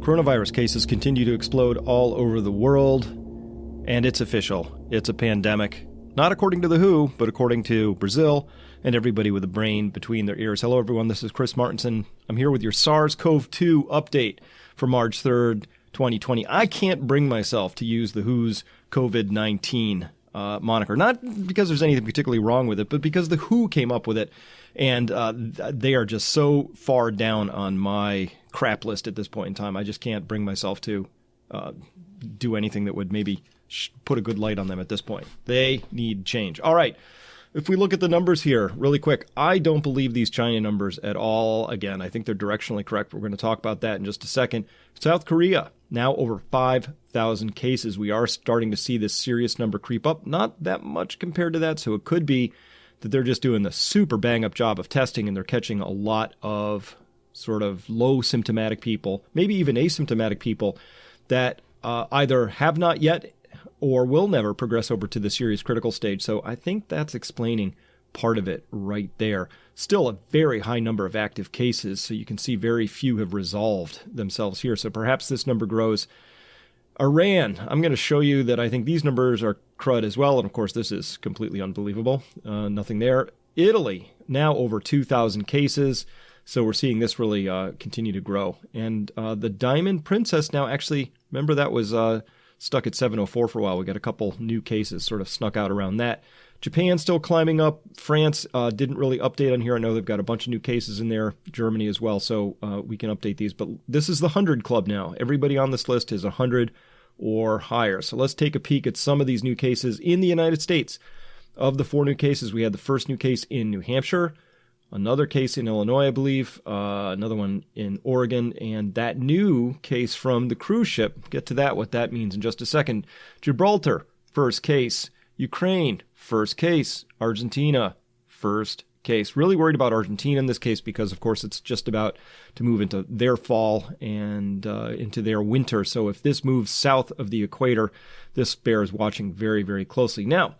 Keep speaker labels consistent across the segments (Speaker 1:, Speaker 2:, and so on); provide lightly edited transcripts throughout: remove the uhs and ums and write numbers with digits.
Speaker 1: Coronavirus cases continue to explode all over the world, and it's official. It's a pandemic. Not according to the WHO, but according to Brazil and everybody with a brain between their ears. Hello, everyone. This is Chris Martenson. I'm here with your SARS-CoV-2 update for March 3rd, 2020. I can't bring myself to use the WHO's COVID-19 moniker. Not because there's anything particularly wrong with it, but because the WHO came up with it. And they are just so far down on my crap list at this point in time. I just can't bring myself to do anything that would maybe put a good light on them at this point. They need change. All right. If we look at the numbers here really quick, I don't believe these China numbers at all. Again, I think they're directionally correct. We're going to talk about that in just a second. South Korea, now over 5,000 cases. We are starting to see this serious number creep up. Not that much compared to that, so it could be that they're just doing the super bang-up job of testing, and they're catching a lot of sort of low symptomatic people, maybe even asymptomatic people that either have not yet or will never progress over to the serious critical stage. So I think that's explaining part of it right there. Still a very high number of active cases, so you can see very few have resolved themselves here. So perhaps this number grows. Iran, I'm going to show you that I think these numbers are crud as well. And of course, this is completely unbelievable. Nothing there. Italy, now over 2,000 cases. So we're seeing this really continue to grow. And the Diamond Princess now actually, remember that was stuck at 704 for a while. We got a couple new cases sort of snuck out around that. Japan still climbing up. France didn't really update on here. I know they've got a bunch of new cases in there. Germany as well. So we can update these. But this is the 100 club now. Everybody on this list is 100 or higher. So let's take a peek at some of these new cases in the United States. Of the 4 new cases, we had the first new case in New Hampshire, another case in Illinois, I believe, another one in Oregon, and that new case from the cruise ship. Get to that, what that means in just a second. Gibraltar, first case. Ukraine, first case. Argentina, first case. Really worried about Argentina in this case because, of course, it's just about to move into their fall and into their winter. So if this moves south of the equator, this bears watching very, very closely. Now,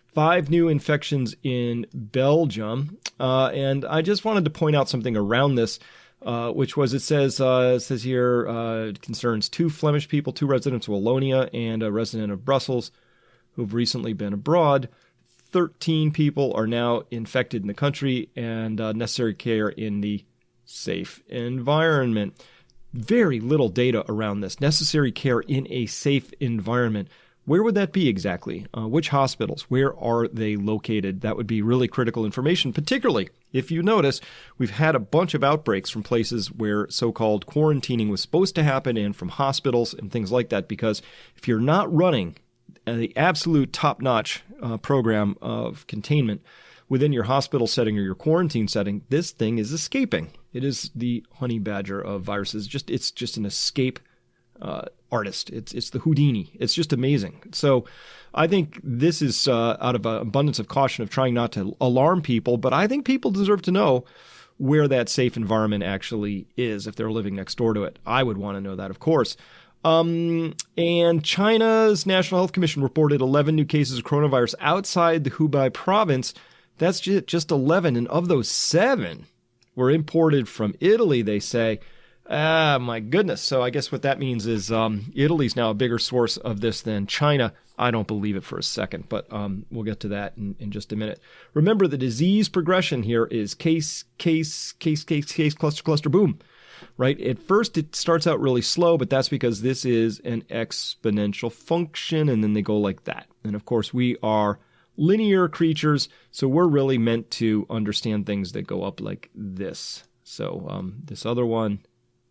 Speaker 1: 5 new infections in Belgium. And I just wanted to point out something around this, which was it says here, it concerns 2 Flemish people, 2 residents of Wallonia, and a resident of Brussels who've recently been abroad. 13 people are now infected in the country and necessary care in the safe environment. Very little data around this. Necessary care in a safe environment. Where would that be exactly? Which hospitals? Where are they located? That would be really critical information, particularly if you notice we've had a bunch of outbreaks from places where so-called quarantining was supposed to happen and from hospitals and things like that, because if you're not running the absolute top-notch program of containment within your hospital setting or your quarantine setting, this thing is escaping. It is the honey badger of viruses. It's just an escape artist. It's the Houdini. It's just amazing. So I think this is out of an abundance of caution of trying not to alarm people, but I think people deserve to know where that safe environment actually is if they're living next door to it. I would want to know that, of course. And China's National Health Commission reported 11 new cases of coronavirus outside the Hubei province. That's just 11. And of those, 7 were imported from Italy, they say. My goodness. So I guess what that means is Italy's now a bigger source of this than China. I don't believe it for a second, but we'll get to that in just a minute. Remember, the disease progression here is case, cluster, boom. Right? At first, it starts out really slow, but that's because this is an exponential function, and then they go like that. And of course, we are linear creatures, so we're really meant to understand things that go up like this. So this other one,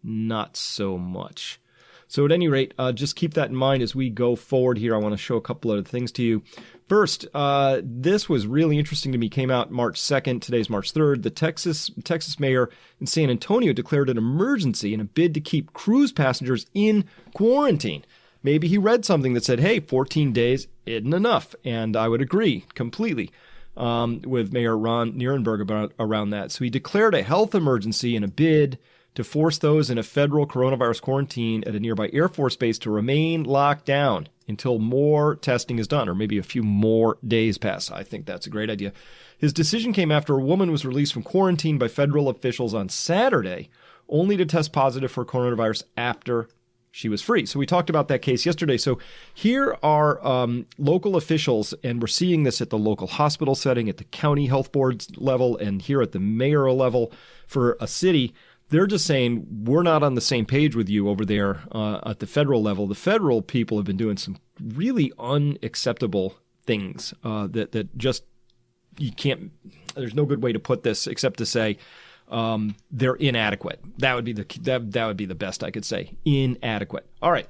Speaker 1: not so much. So at any rate, just keep that in mind as we go forward here. I want to show a couple other things to you. First, this was really interesting to me. Came out March 2nd. Today's March 3rd. The Texas mayor in San Antonio declared an emergency in a bid to keep cruise passengers in quarantine. Maybe he read something that said, hey, 14 days isn't enough. And I would agree completely with Mayor Ron Nirenberg around that. So he declared a health emergency in a bid to force those in a federal coronavirus quarantine at a nearby Air Force base to remain locked down until more testing is done, or maybe a few more days pass. I think that's a great idea. His decision came after a woman was released from quarantine by federal officials on Saturday, only to test positive for coronavirus after she was free. So we talked about that case yesterday. So here are local officials, and we're seeing this at the local hospital setting, at the county health board level, and here at the mayoral level for a city. They're just saying, we're not on the same page with you over there at the federal level. The federal people have been doing some really unacceptable things that just, you can't, there's no good way to put this except to say, they're inadequate. That would be the best I could say. Inadequate. All right.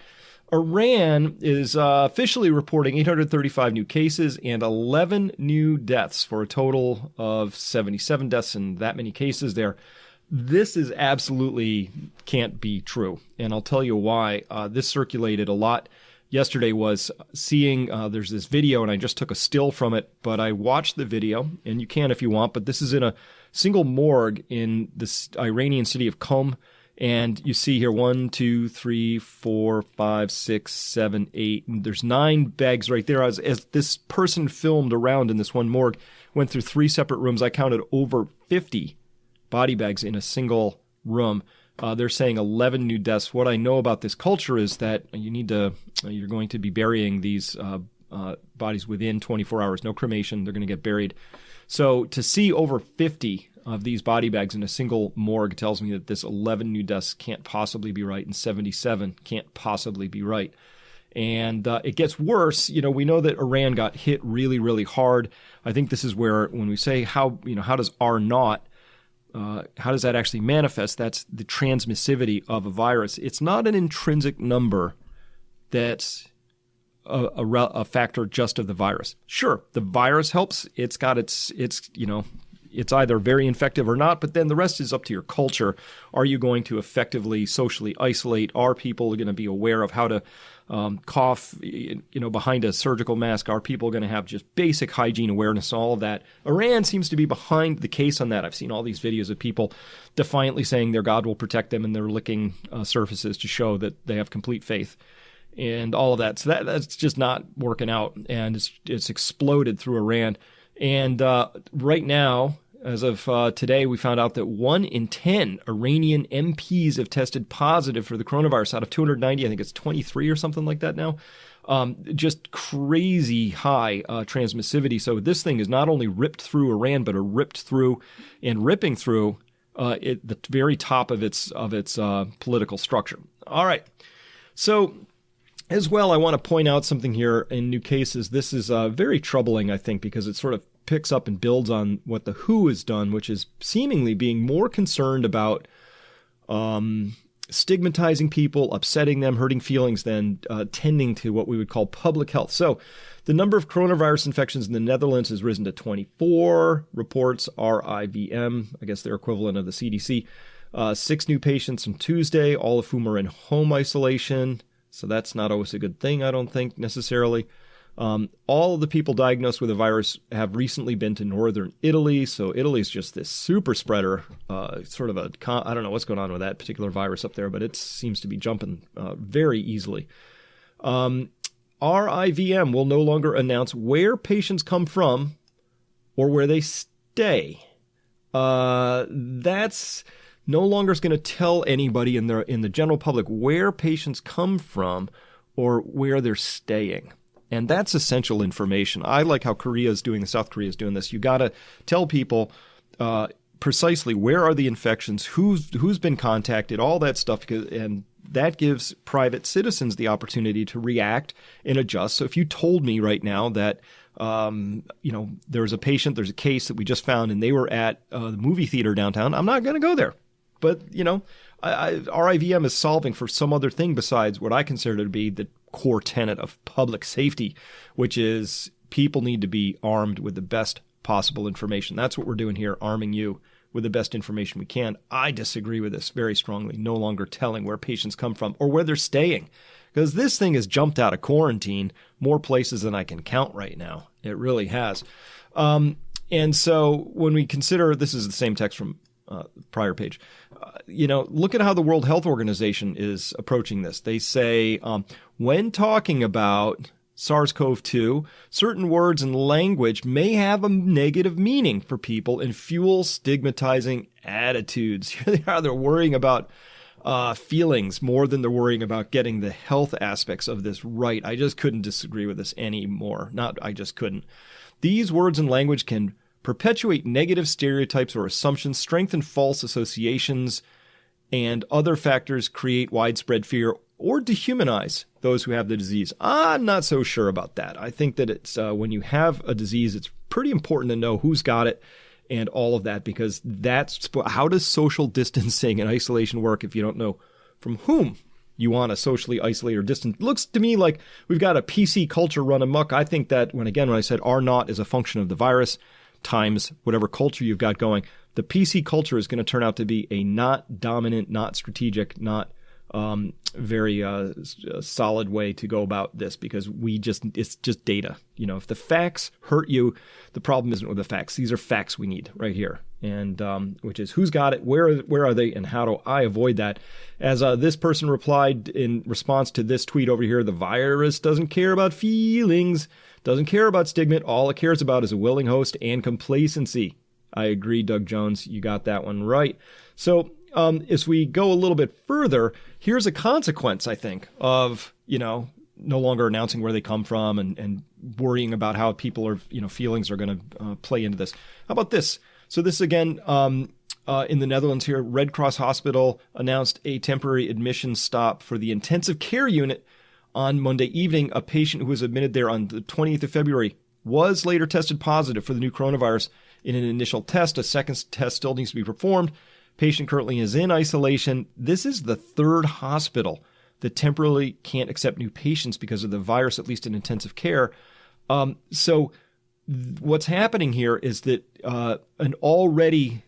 Speaker 1: Iran is officially reporting 835 new cases and 11 new deaths for a total of 77 deaths and that many cases there. This is absolutely can't be true. And I'll tell you why. This circulated a lot. Yesterday was seeing, there's this video, and I just took a still from it, but I watched the video, and you can if you want, but this is in a single morgue in the Iranian city of Qom, and you see here 1, 2, 3, 4, 5, 6, 7, 8, and there's 9 bags right there. As this person filmed around in this one morgue, went through 3 separate rooms. I counted over 50 body bags in a single room. They're saying 11 new deaths. What I know about this culture is that you're going to be burying these bodies within 24 hours. No cremation. They're going to get buried. So to see over 50 of these body bags in a single morgue tells me that this 11 new deaths can't possibly be right, and 77 can't possibly be right. And it gets worse. We know that Iran got hit really, really hard. I think this is where, when we say how does R naught, how does that actually manifest? That's the transmissivity of a virus. It's not an intrinsic number that's a factor just of the virus. Sure, the virus helps. It's got it's either very infective or not, but then the rest is up to your culture. Are you going to effectively socially isolate? Are people going to be aware of how to cough, behind a surgical mask? Are people going to have just basic hygiene awareness, all of that? Iran seems to be behind the case on that. I've seen all these videos of people defiantly saying their God will protect them, and they're licking surfaces to show that they have complete faith and all of that. So that's just not working out, and it's exploded through Iran. And right now, as of today, we found out that 1 in 10 Iranian MPs have tested positive for the coronavirus out of 290. I think it's 23 or something like that now. Just crazy high transmissivity. So this thing is not only ripped through Iran, but ripped through and ripping through the very top of its political structure. All right. So as well, I want to point out something here in new cases. This is very troubling, I think, because it sort of picks up and builds on what the WHO has done, which is seemingly being more concerned about stigmatizing people, upsetting them, hurting feelings than tending to what we would call public health. So the number of coronavirus infections in the Netherlands has risen to 24 reports, RIVM, I guess their equivalent of the CDC. 6 new patients on Tuesday, all of whom are in home isolation. So that's not always a good thing, I don't think, necessarily. All of the people diagnosed with the virus have recently been to northern Italy. So Italy is just this super spreader, I don't know what's going on with that particular virus up there, but it seems to be jumping very easily. RIVM will no longer announce where patients come from or where they stay. That's no longer is going to tell anybody in the general public where patients come from or where they're staying. And that's essential information. I like how South Korea is doing this. You got to tell people precisely where are the infections, who's been contacted, all that stuff, and that gives private citizens the opportunity to react and adjust. So if you told me right now that there's a patient, there's a case that we just found, and they were at the movie theater downtown, I'm not going to go there. But RIVM is solving for some other thing besides what I consider to be the core tenet of public safety, which is people need to be armed with the best possible information. That's what we're doing here, arming you with the best information we can. I disagree with this very strongly, no longer telling where patients come from or where they're staying, because this thing has jumped out of quarantine more places than I can count right now. It really has. And so when we consider, this is the same text from prior page, look at how the World Health Organization is approaching this. They say, when talking about SARS-CoV-2, certain words and language may have a negative meaning for people and fuel stigmatizing attitudes. Here they are, they're worrying about feelings more than they're worrying about getting the health aspects of this right. I just couldn't disagree with this anymore. I just couldn't. These words and language can perpetuate negative stereotypes or assumptions, strengthen false associations, and other factors create widespread fear or dehumanize those who have the disease. I'm not so sure about that. I think that it's when you have a disease, it's pretty important to know who's got it and all of that, because that's how does social distancing and isolation work if you don't know from whom you want to socially isolate or distance. It looks to me like we've got a PC culture run amok. I think that when I said R naught is a function of the virus times whatever culture you've got going, the PC culture is going to turn out to be a not dominant, not strategic, not very solid way to go about this, because it's just data. If the facts hurt you, the problem isn't with the facts. These are facts we need right here. And which is who's got it, where are they, and how do I avoid that? As this person replied in response to this tweet over here, the virus doesn't care about feelings, doesn't care about stigma. All it cares about is a willing host and complacency. I agree, Doug Jones. You got that one right. So as we go a little bit further, here's a consequence, I think, of, no longer announcing where they come from and worrying about how people are, feelings are going to play into this. How about this? So this again, in the Netherlands here, Red Cross Hospital announced a temporary admission stop for the intensive care unit on Monday evening. A patient who was admitted there on the 20th of February was later tested positive for the new coronavirus in an initial test. A second test still needs to be performed. Patient currently is in isolation. This is the third hospital that temporarily can't accept new patients because of the virus, at least in intensive care. So what's happening here is that an already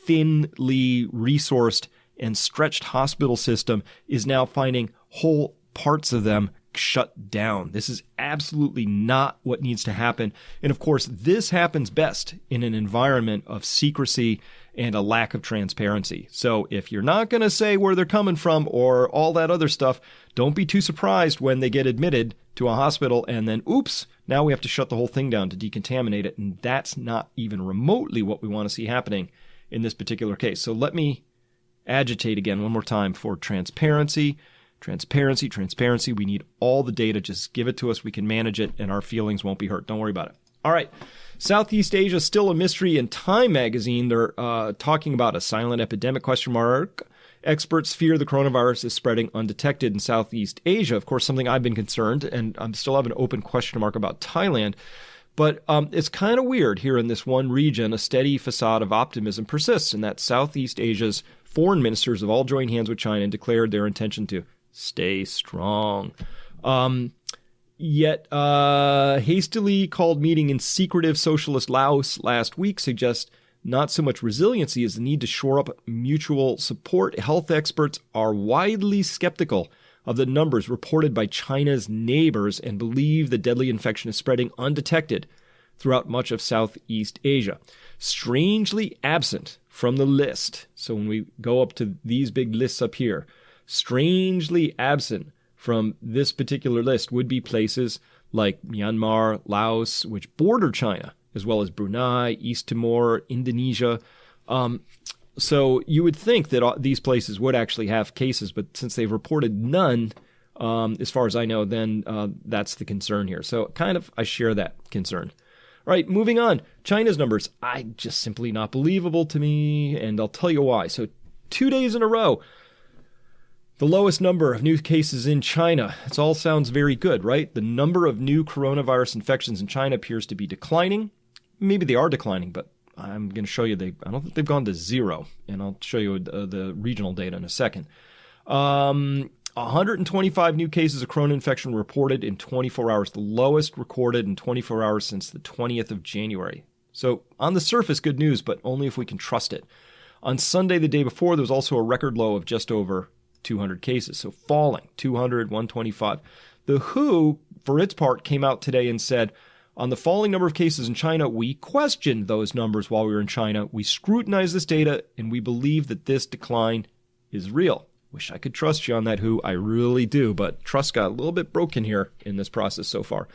Speaker 1: thinly resourced and stretched hospital system is now finding whole parts of them shut down. This is absolutely not what needs to happen. And of course, this happens best in an environment of secrecy and a lack of transparency. So if you're not going to say where they're coming from or all that other stuff, don't be too surprised when they get admitted to a hospital and then, oops, now we have to shut the whole thing down to decontaminate it. And that's not even remotely what we want to see happening in this particular case. So let me agitate again one more time for transparency. Transparency. We need all the data. Just give it to us. We can manage it, and our feelings won't be hurt. Don't worry about it. All right. Southeast Asia, still a mystery. In Time magazine, they're talking about a silent epidemic, ? Experts fear the coronavirus is spreading undetected in Southeast Asia. Of course, something I've been concerned, and I still have an open question mark about Thailand. But it's kind of weird here in this one region. A steady facade of optimism persists, and that Southeast Asia's foreign ministers have all joined hands with China and declared their intention to stay strong. Yet hastily called meeting in secretive socialist Laos last week suggests not so much resiliency as the need to shore up mutual support. Health experts are widely skeptical of the numbers reported by China's neighbors and believe the deadly infection is spreading undetected throughout much of Southeast Asia. Strangely absent from the list, so when we go up to these big lists up here, strangely absent from this particular list would be places like Myanmar, Laos, which border China, as well as Brunei, East Timor, Indonesia. So you would think that these places would actually have cases, but since they've reported none, as far as I know, then that's the concern here. So I share that concern. All right, moving on. China's numbers, just simply not believable to me, and I'll tell you why. So 2 days in a row, the lowest number of new cases in China. It all sounds very good, right? The number of new coronavirus infections in China appears to be declining. Maybe they are declining, but I'm going to show you I don't think they've gone to zero, and I'll show you the regional data in a second. 125 new cases of corona infection reported in 24 hours, the lowest recorded in 24 hours since the 20th of January. So on the surface, good news, but only if we can trust it. On Sunday, the day before, there was also a record low of just over 200 cases, so falling, 200, 125. The WHO, for its part, came out today and said, on the falling number of cases in China, we questioned those numbers while we were in China. We scrutinized this data, and we believe that this decline is real. Wish I could trust you on that, WHO. I really do, but trust got a little bit broken here in this process so far.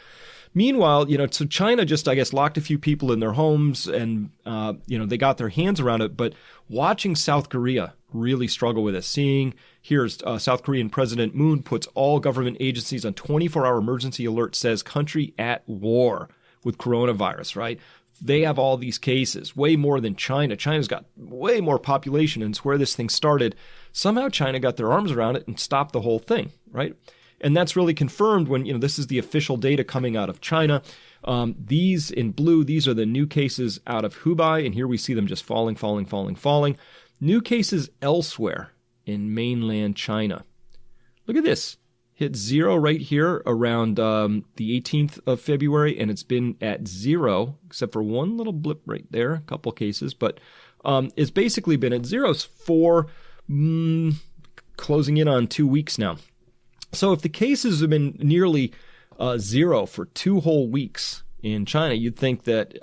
Speaker 1: Meanwhile, so China just, I guess, locked a few people in their homes and, they got their hands around it. But watching South Korea really struggle with it, seeing here's South Korean President Moon puts all government agencies on 24-hour emergency alert, says country at war with coronavirus, right? They have all these cases, way more than China. China's got way more population, and it's where this thing started. Somehow China got their arms around it and stopped the whole thing, right? And that's really confirmed when, this is the official data coming out of China. These in blue, these are the new cases out of Hubei, and here we see them just falling. New cases elsewhere in mainland China. Look at this. Hit 0 right here around the 18th of February, and it's been at 0, except for one little blip right there, a couple cases, but it's basically been at 0 for closing in on 2 weeks now. So if the cases have been nearly 0 for 2 whole weeks in China, you'd think that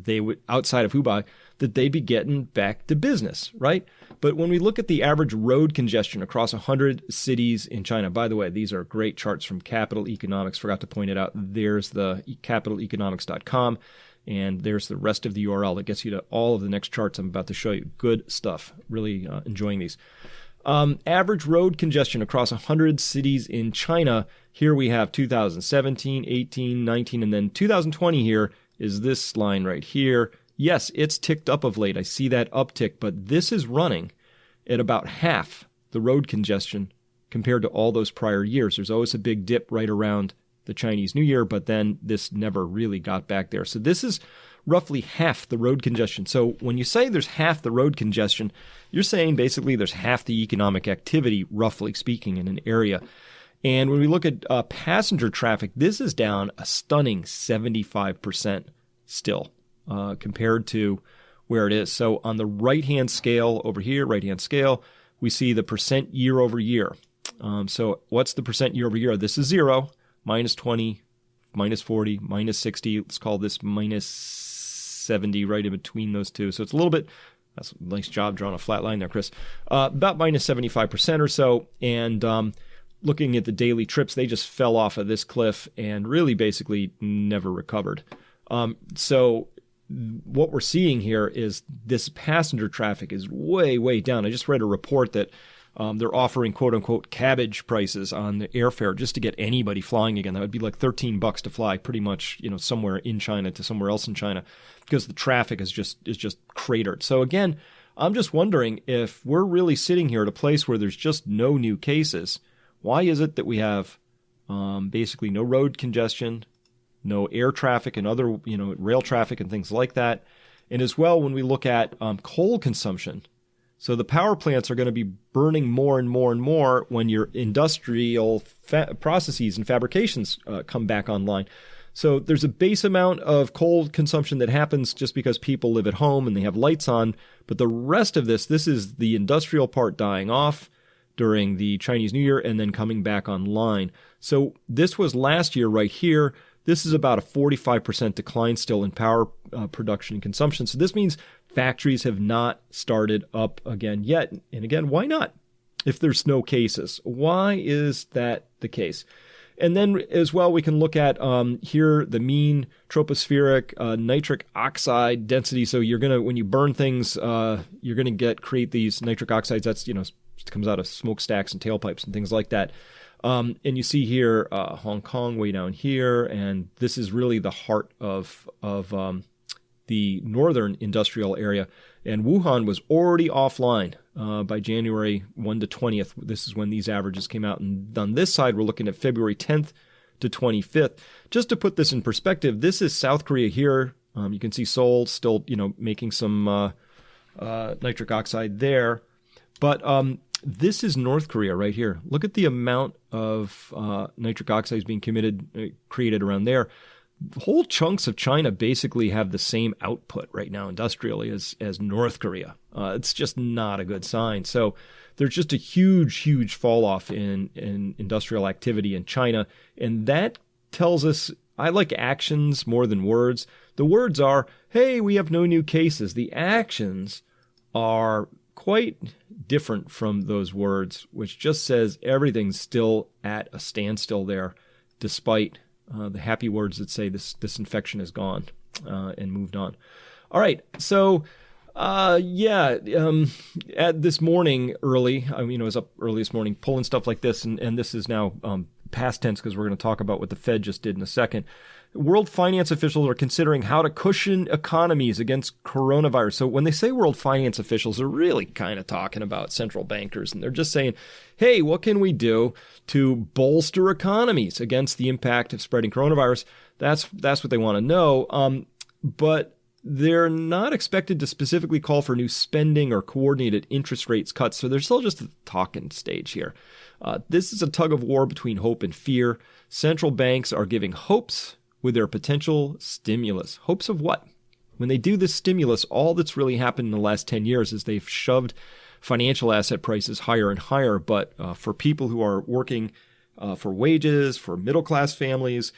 Speaker 1: they would, outside of Hubei, that they'd be getting back to business, right? But when we look at the average road congestion across 100 cities in China, by the way, these are great charts from Capital Economics. Forgot to point it out. There's the capitaleconomics.com, and there's the rest of the URL that gets you to all of the next charts I'm about to show you. Good stuff. Really enjoying these. Average road congestion across 100 cities in China. Here we have 2017, 18, 19, and then 2020 here is this line right here. Yes, it's ticked up of late. I see that uptick, but this is running at about half the road congestion compared to all those prior years. There's always a big dip right around the Chinese New Year, but then this never really got back there. So this is roughly half the road congestion. So when you say there's half the road congestion, you're saying basically there's half the economic activity, roughly speaking, in an area. And when we look at passenger traffic, this is down a stunning 75% still compared to where it is. So on the right-hand scale over here, right-hand scale, we see the percent year over year. So what's the percent year over year? This is 0, minus 20, minus 40, minus 60. Let's call this minus 70 right in between those two. So it's a little bit, that's a nice job drawing a flat line there, Chris. About minus 75% or so. And looking at the daily trips, they just fell off of this cliff and really basically never recovered. So what we're seeing here is this passenger traffic is way, way down. I just read a report that they're offering quote-unquote cabbage prices on the airfare just to get anybody flying again. That would be like $13 to fly pretty much, somewhere in China to somewhere else in China because the traffic is just cratered. So again, I'm just wondering if we're really sitting here at a place where there's just no new cases. Why is it that we have basically no road congestion, no air traffic and other, rail traffic and things like that? And as well, when we look at coal consumption, so the power plants are going to be burning more and more and more when your industrial processes and fabrications come back online. So there's a base amount of coal consumption that happens just because people live at home and they have lights on. But the rest of this is the industrial part dying off during the Chinese New Year and then coming back online. So this was last year right here. This is about a 45% decline still in power production and consumption. So this means factories have not started up again yet. And again, why not? If there's no cases, why is that the case? And then as well, we can look at here the mean tropospheric nitric oxide density. So you're gonna, when you burn things, you're gonna create these nitric oxides. That's comes out of smokestacks and tailpipes and things like that. And you see here Hong Kong way down here, and this is really the heart of the northern industrial area. And Wuhan was already offline by January 1 to 20th. This is when these averages came out. And on this side, we're looking at February 10th to 25th. Just to put this in perspective, this is South Korea here. You can see Seoul still, making some nitric oxide there. But this is North Korea right here. Look at the amount of nitric oxides being created around there. Whole chunks of China basically have the same output right now industrially as North Korea. It's just not a good sign. So there's just a huge, huge fall off in industrial activity in China. And that tells us, I like actions more than words. The words are, hey, we have no new cases. The actions are quite different from those words, which just says everything's still at a standstill there, despite the happy words that say this infection is gone and moved on. All right, so at this morning early, I was up early this morning pulling stuff like this, and this is now past tense because we're going to talk about what the Fed just did in a second. World finance officials are considering how to cushion economies against coronavirus. So when they say world finance officials, they're really kind of talking about central bankers, and they're just saying, hey, what can we do to bolster economies against the impact of spreading coronavirus? That's what they want to know. But they're not expected to specifically call for new spending or coordinated interest rates cuts. So they're still just at the talking stage here. This is a tug of war between hope and fear. Central banks are giving hopes with their potential stimulus. Hopes of what? When they do this stimulus, all that's really happened in the last 10 years is they've shoved financial asset prices higher and higher. But for people who are working for wages, for middle-class families,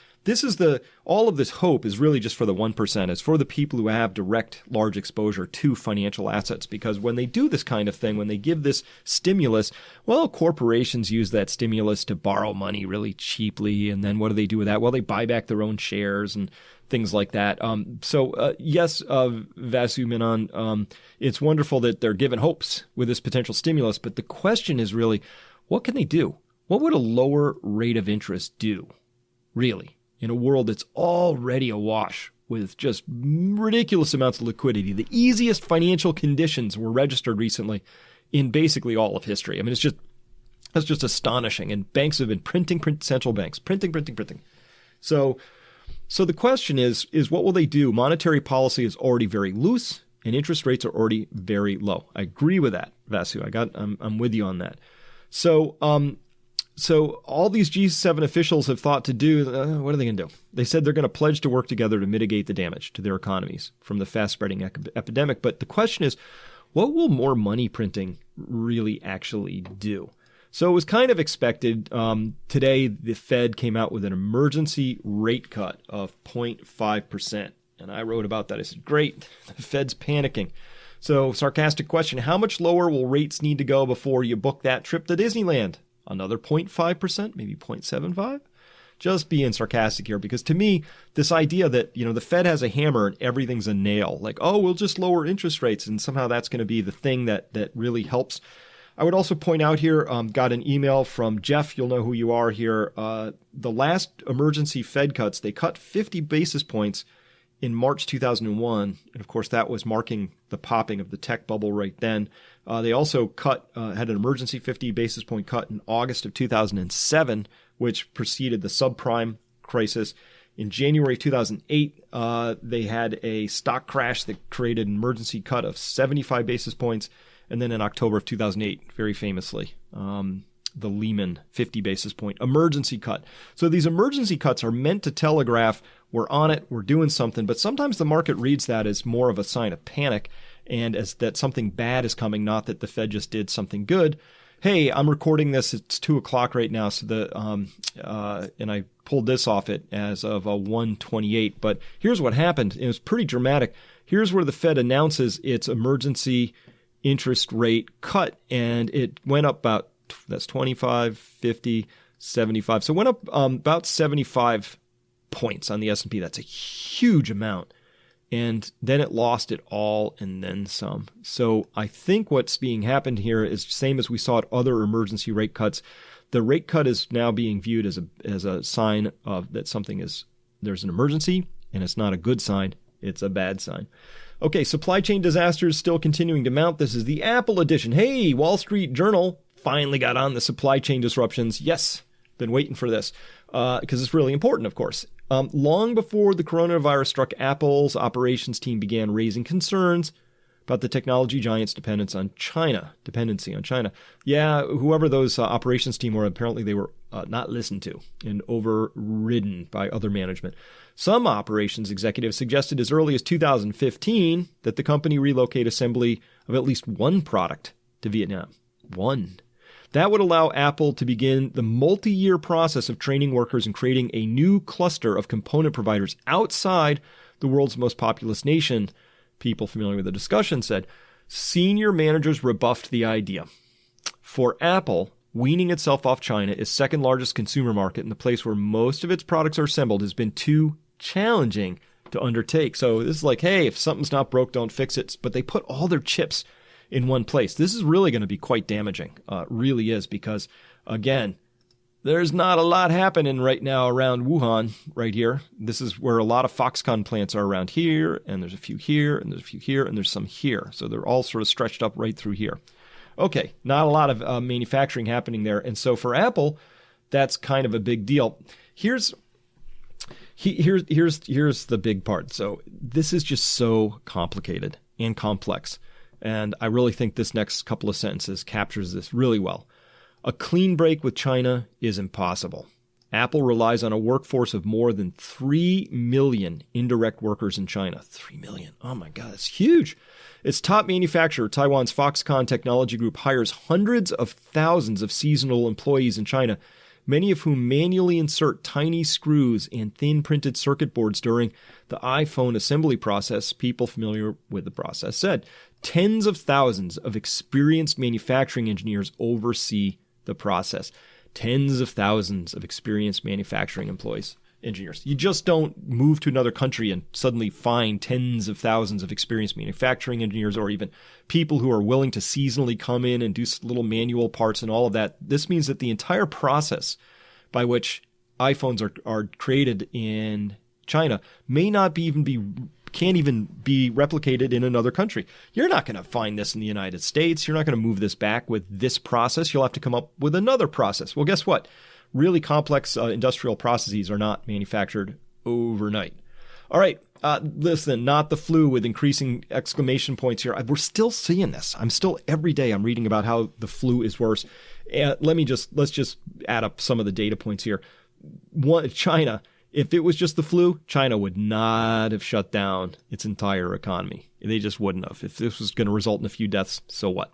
Speaker 1: all of this hope is really just for the 1%. It's for the people who have direct large exposure to financial assets. Because when they do this kind of thing, when they give this stimulus, well, corporations use that stimulus to borrow money really cheaply. And then what do they do with that? Well, they buy back their own shares and things like that. Yes, Vasu Menon, it's wonderful that they're given hopes with this potential stimulus. But the question is really, what can they do? What would a lower rate of interest do, really, in a world that's already awash with just ridiculous amounts of liquidity? The easiest financial conditions were registered recently in basically all of history. I mean, that's just astonishing. And banks have been printing, central banks, printing. So the question is what will they do? Monetary policy is already very loose and interest rates are already very low. I agree with that, Vasu. I'm with you on that. So all these G7 officials have thought to do, what are they going to do? They said they're going to pledge to work together to mitigate the damage to their economies from the fast-spreading epidemic. But the question is, what will more money printing really actually do? So it was kind of expected. Today, the Fed came out with an emergency rate cut of 0.5%. And I wrote about that. I said, great, the Fed's panicking. So sarcastic question, how much lower will rates need to go before you book that trip to Disneyland? Another 0.5%, maybe 0.75%. Just being sarcastic here, because to me, this idea that, the Fed has a hammer and everything's a nail, like, oh, we'll just lower interest rates and somehow that's going to be the thing that really helps. I would also point out here, got an email from Jeff, you'll know who you are here. The last emergency Fed cuts, they cut 50 basis points in March 2001. And of course, that was marking the popping of the tech bubble right then. They also had an emergency 50 basis point cut in August of 2007, which preceded the subprime crisis. In January 2008, they had a stock crash that created an emergency cut of 75 basis points. And then in October of 2008, very famously, the Lehman 50 basis point emergency cut. So these emergency cuts are meant to telegraph, we're on it, we're doing something. But sometimes the market reads that as more of a sign of panic and as that something bad is coming, not that the Fed just did something good. Hey, I'm recording this. It's 2:00 right now. So and I pulled this off it as of 1:28. But here's what happened. It was pretty dramatic. Here's where the Fed announces its emergency interest rate cut, and it went up about, that's 25, 50, 75. So it went up about 75 points on the S&P. That's a huge amount. And then it lost it all and then some. So I think what's being happened here is the same as we saw at other emergency rate cuts. The rate cut is now being viewed as a sign of that there's an emergency, and it's not a good sign. It's a bad sign. Okay, supply chain disasters still continuing to mount. This is the Apple edition. Hey, Wall Street Journal finally got on the supply chain disruptions. Yes, been waiting for this because it's really important, of course. Long before the coronavirus struck, Apple's operations team began raising concerns about the technology giant's dependency on China. Yeah, whoever those operations team were, apparently they were not listened to and overridden by other management. Some operations executives suggested as early as 2015 that the company relocate assembly of at least one product to Vietnam. One. That would allow Apple to begin the multi-year process of training workers and creating a new cluster of component providers outside the world's most populous nation. People familiar with the discussion said. Senior managers rebuffed the idea. For Apple, weaning itself off China, its second largest consumer market and the place where most of its products are assembled, has been too challenging to undertake. So this is like, hey, if something's not broke, don't fix it. But they put all their chips in one place. This is really going to be quite damaging. It really is, because, again, there's not a lot happening right now around Wuhan right here. This is where a lot of Foxconn plants are around here, and there's a few here, and there's a few here, and there's some here. So they're all sort of stretched up right through here. Okay, not a lot of manufacturing happening there. And so for Apple, that's kind of a big deal. Here's the big part. So this is just so complicated and complex. And I really think this next couple of sentences captures this really well. A clean break with China is impossible. Apple relies on a workforce of more than 3 million indirect workers in China. 3 million. Oh my God, that's huge. Its top manufacturer, Taiwan's Foxconn Technology Group, hires hundreds of thousands of seasonal employees in China, many of whom manually insert tiny screws and thin printed circuit boards during the iPhone assembly process. People familiar with the process said tens of thousands of experienced manufacturing engineers oversee the process. Tens of thousands of experienced manufacturing engineers. You just don't move to another country and suddenly find tens of thousands of experienced manufacturing engineers, or even people who are willing to seasonally come in and do little manual parts and all of that. This means that the entire process by which iPhones are created in China may not can't even be replicated in another country. You're not going to find this in the United States. You're not going to move this back with this process. You'll have to come up with another process. Well, guess what? Really complex industrial processes are not manufactured overnight. All right, listen, not the flu with increasing exclamation points here. We're still seeing this. Every day I'm reading about how the flu is worse. Let's just add up some of the data points here. One, China. If it was just the flu, China would not have shut down its entire economy. They just wouldn't have. If this was going to result in a few deaths, so what?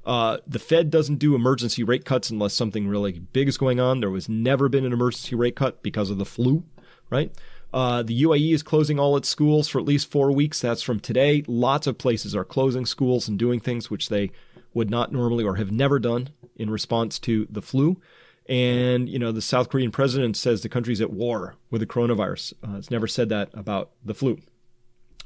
Speaker 1: The Fed doesn't do emergency rate cuts unless something really big is going on. There was never been an emergency rate cut because of the flu, right? The UAE is closing all its schools for at least 4 weeks. That's from today. Lots of places are closing schools and doing things which they would not normally or have never done in response to the flu. And, the South Korean president says the country's at war with the coronavirus. It's never said that about the flu.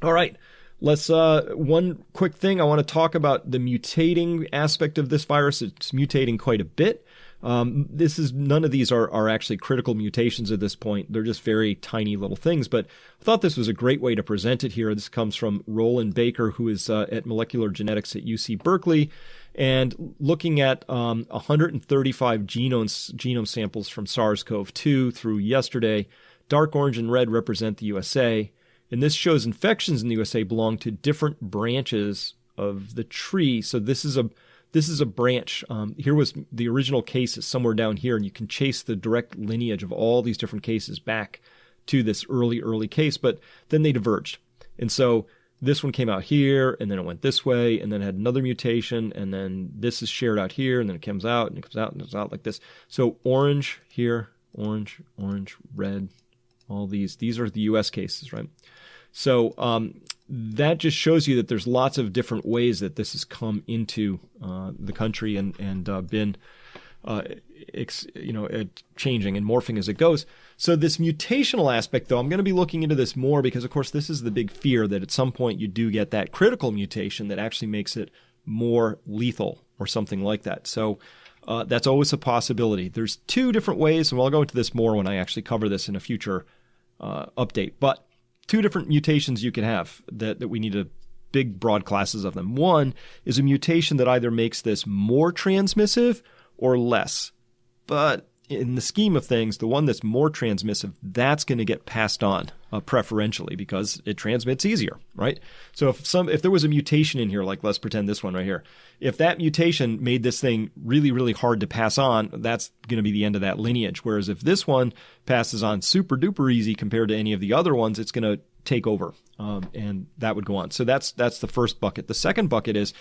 Speaker 1: All right. Let's one quick thing. I want to talk about the mutating aspect of this virus. It's mutating quite a bit. None of these are actually critical mutations at this point. They're just very tiny little things. But I thought this was a great way to present it here. This comes from Roland Baker, who is at molecular genetics at UC Berkeley, and looking at 135 genome samples from SARS-CoV-2 through yesterday. Dark orange and red represent the USA. And this shows infections in the USA belong to different branches of the tree. So this is a branch. Here was the original case is somewhere down here, and you can chase the direct lineage of all these different cases back to this early case, but then they diverged. And so this one came out here, and then it went this way, and then it had another mutation, and then this is shared out here, and then it comes out, and it comes out, and it comes out like this. So orange here, orange, red, all these are the US cases, right? So that just shows you that there's lots of different ways that this has come into the country and been changing and morphing as it goes. So this mutational aspect, though, I'm going to be looking into this more because, of course, this is the big fear that at some point you do get that critical mutation that actually makes it more lethal or something like that. So that's always a possibility. There's two different ways, and I'll go into this more when I actually cover this in a future update. But two different mutations you can have that we need big, broad classes of them. One is a mutation that either makes this more transmissive or less. But in the scheme of things, the one that's more transmissive, that's going to get passed on preferentially because it transmits easier, right? So if there was a mutation in here, like let's pretend this one right here, if that mutation made this thing really, really hard to pass on, that's going to be the end of that lineage. Whereas if this one passes on super duper easy compared to any of the other ones, it's going to take over, and that would go on. So that's the first bucket. The second bucket is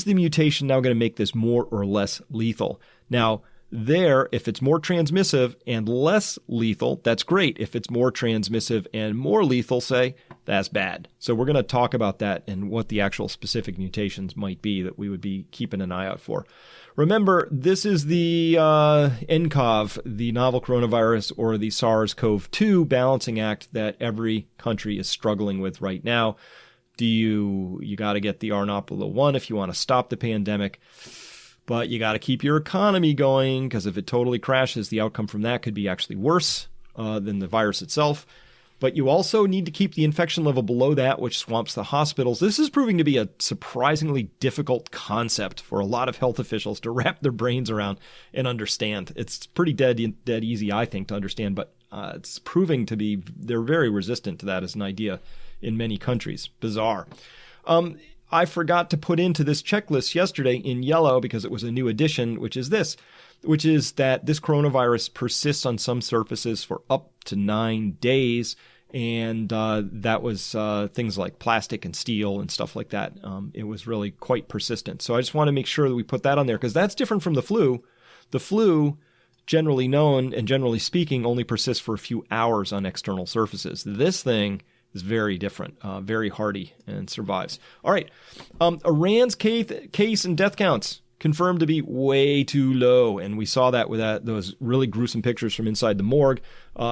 Speaker 1: the mutation now going to make this more or less lethal? Now, There, if it's more transmissive and less lethal, that's great. If it's more transmissive and more lethal, say, that's bad. So we're going to talk about that and what the actual specific mutations might be that we would be keeping an eye out for. Remember, this is the nCoV, the novel coronavirus, or the SARS-CoV-2 balancing act that every country is struggling with right now. You got to get the RNOPLA 1 if you want to stop the pandemic. But you got to keep your economy going, because if it totally crashes, the outcome from that could be actually worse than the virus itself. But you also need to keep the infection level below that, which swamps the hospitals. This is proving to be a surprisingly difficult concept for a lot of health officials to wrap their brains around and understand. It's pretty dead easy, I think, to understand, but it's proving to be, they're very resistant to that as an idea in many countries. Bizarre. I forgot to put into this checklist yesterday in yellow because it was a new addition, which is this, which is that this coronavirus persists on some surfaces for up to 9 days. And that was things like plastic and steel and stuff like that. It was really quite persistent. So I just want to make sure that we put that on there because that's different from the flu. The flu, generally known and generally speaking, only persists for a few hours on external surfaces. This thing is very different, very hardy, and survives. All right. Iran's case and death counts confirmed to be way too low, and we saw that with those really gruesome pictures from inside the morgue.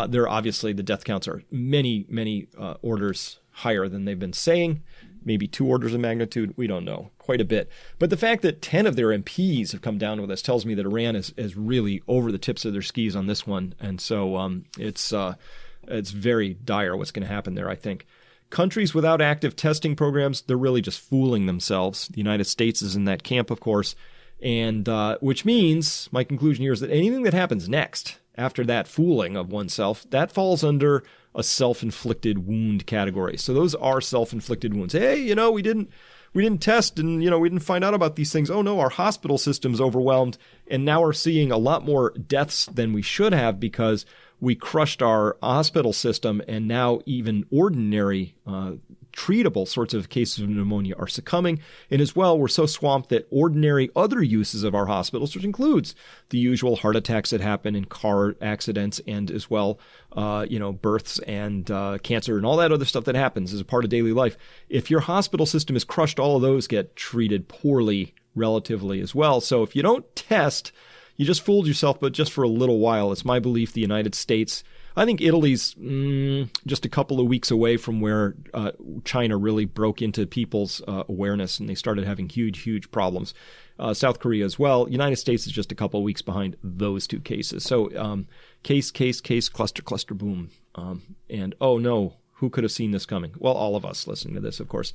Speaker 1: There obviously the death counts are many orders higher than they've been saying, maybe 2 orders of magnitude. We don't know, quite a bit. But the fact that 10 of their MPs have come down with us tells me that Iran is really over the tips of their skis on this one, and so it's very dire what's going to happen there, I think. Countries without active testing programs, they're really just fooling themselves. The United States is in that camp, of course. And which means, my conclusion here is that anything that happens next, after that fooling of oneself, that falls under a self-inflicted wound category. So those are self-inflicted wounds. Hey, we didn't test and, we didn't find out about these things. Oh no, our hospital system's overwhelmed. And now we're seeing a lot more deaths than we should have because we crushed our hospital system, and now even ordinary treatable sorts of cases of pneumonia are succumbing. And as well, we're so swamped that ordinary other uses of our hospitals, which includes the usual heart attacks that happen in car accidents and as well, births and cancer and all that other stuff that happens as a part of daily life. If your hospital system is crushed, all of those get treated poorly relatively as well. So if you don't test, you just fooled yourself, but just for a little while. It's my belief the United States, I think Italy's just a couple of weeks away from where China really broke into people's awareness and they started having huge problems. South Korea as well. United States is just a couple of weeks behind those 2 cases. So case, cluster, boom. And oh no, who could have seen this coming? Well, all of us listening to this, of course.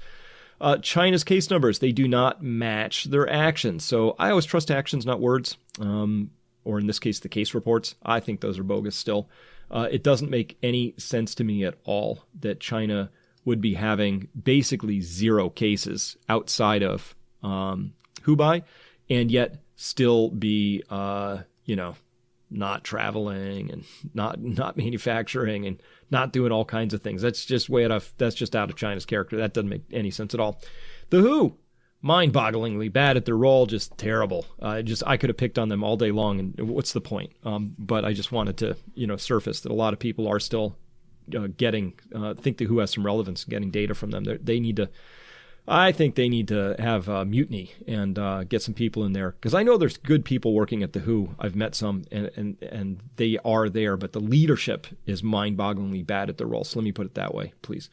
Speaker 1: China's case numbers, they do not match their actions. So I always trust actions, not words, or in this case, the case reports. I think those are bogus still. It doesn't make any sense to me at all that China would be having basically 0 cases outside of Hubei and yet still be, not traveling and not manufacturing and not doing all kinds of things. That's just out of China's character. That doesn't make any sense at all. The WHO, mind-bogglingly bad at their role, just terrible. I could have picked on them all day long, and what's the point? But I just wanted to, surface that a lot of people are still think the WHO has some relevance in getting data from them. I think they need to have mutiny and get some people in there, because I know there's good people working at the WHO. I've met some, and they are there, but the leadership is mind-bogglingly bad at their role. So let me put it that way, please.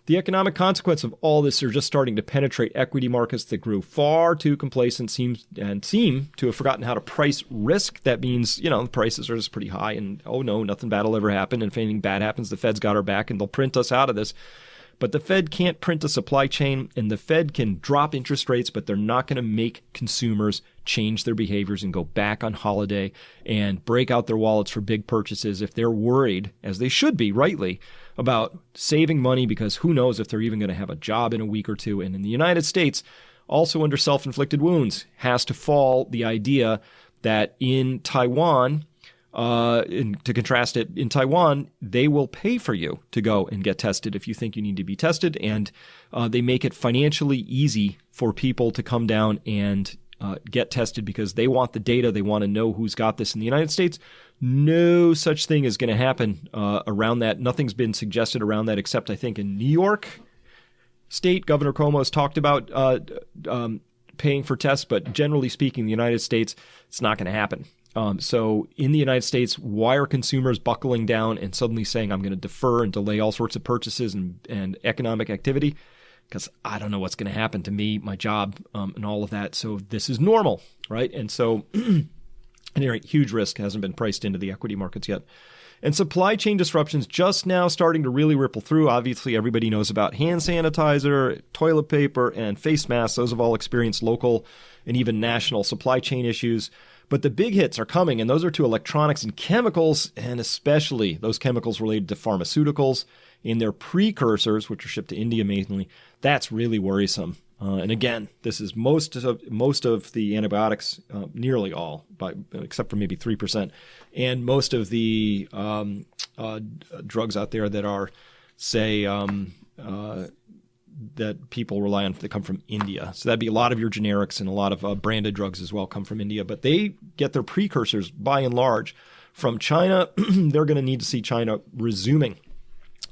Speaker 1: The economic consequence of all this are just starting to penetrate equity markets that grew far too complacent, seem to have forgotten how to price risk. That means, the prices are just pretty high, and oh no, nothing bad will ever happen. And if anything bad happens, the Fed's got our back and they'll print us out of this. But the Fed can't print a supply chain, and the Fed can drop interest rates, but they're not going to make consumers change their behaviors and go back on holiday and break out their wallets for big purchases if they're worried, as they should be, rightly, about saving money, because who knows if they're even going to have a job in a week or two. And in the United States, also under self-inflicted wounds, has to fall the idea that in Taiwan, to contrast it, in Taiwan, they will pay for you to go and get tested if you think you need to be tested. And they make it financially easy for people to come down and get tested because they want the data. They want to know who's got this in the United States. No such thing is going to happen around that. Nothing's been suggested around that except I think in New York State, Governor Cuomo has talked about paying for tests, but generally speaking, the United States, it's not going to happen. So in the United States, why are consumers buckling down and suddenly saying, I'm going to defer and delay all sorts of purchases and economic activity? Because I don't know what's going to happen to me, my job, and all of that. So this is normal, right? And so, at any rate, huge risk hasn't been priced into the equity markets yet. And supply chain disruptions just now starting to really ripple through. Obviously, everybody knows about hand sanitizer, toilet paper, and face masks. Those have all experienced local and even national supply chain issues. But the big hits are coming, and those are to electronics and chemicals, and especially those chemicals related to pharmaceuticals in their precursors, which are shipped to India mainly. That's really worrisome. And again, this is most of the antibiotics, nearly all, except for maybe 3%, and most of the drugs out there that are, say, that people rely on that come from India. So that'd be a lot of your generics and a lot of branded drugs as well come from India. But they get their precursors, by and large, from China. They're going to need to see China resuming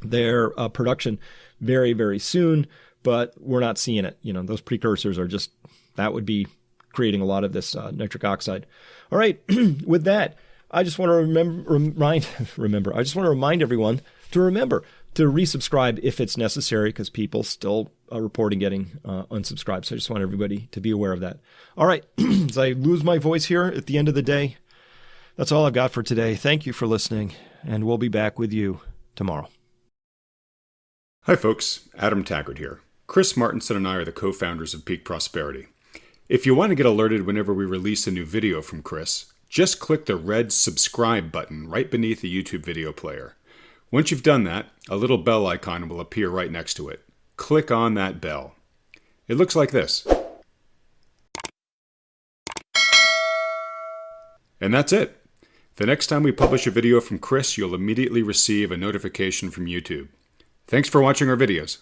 Speaker 1: their production very, very soon. But we're not seeing it. Those precursors are just, that would be creating a lot of this nitric oxide. All right. With that, I just want to remind everyone to remember to resubscribe if it's necessary, because people still are reporting getting unsubscribed. So I just want everybody to be aware of that. All right. As I lose my voice here at the end of the day, that's all I've got for today. Thank you for listening, and we'll be back with you tomorrow.
Speaker 2: Hi, folks. Adam Taggart here. Chris Martenson and I are the co-founders of Peak Prosperity. If you want to get alerted whenever we release a new video from Chris, just click the red subscribe button right beneath the YouTube video player. Once you've done that, a little bell icon will appear right next to it. Click on that bell. It looks like this. And that's it. The next time we publish a video from Chris, you'll immediately receive a notification from YouTube. Thanks for watching our videos.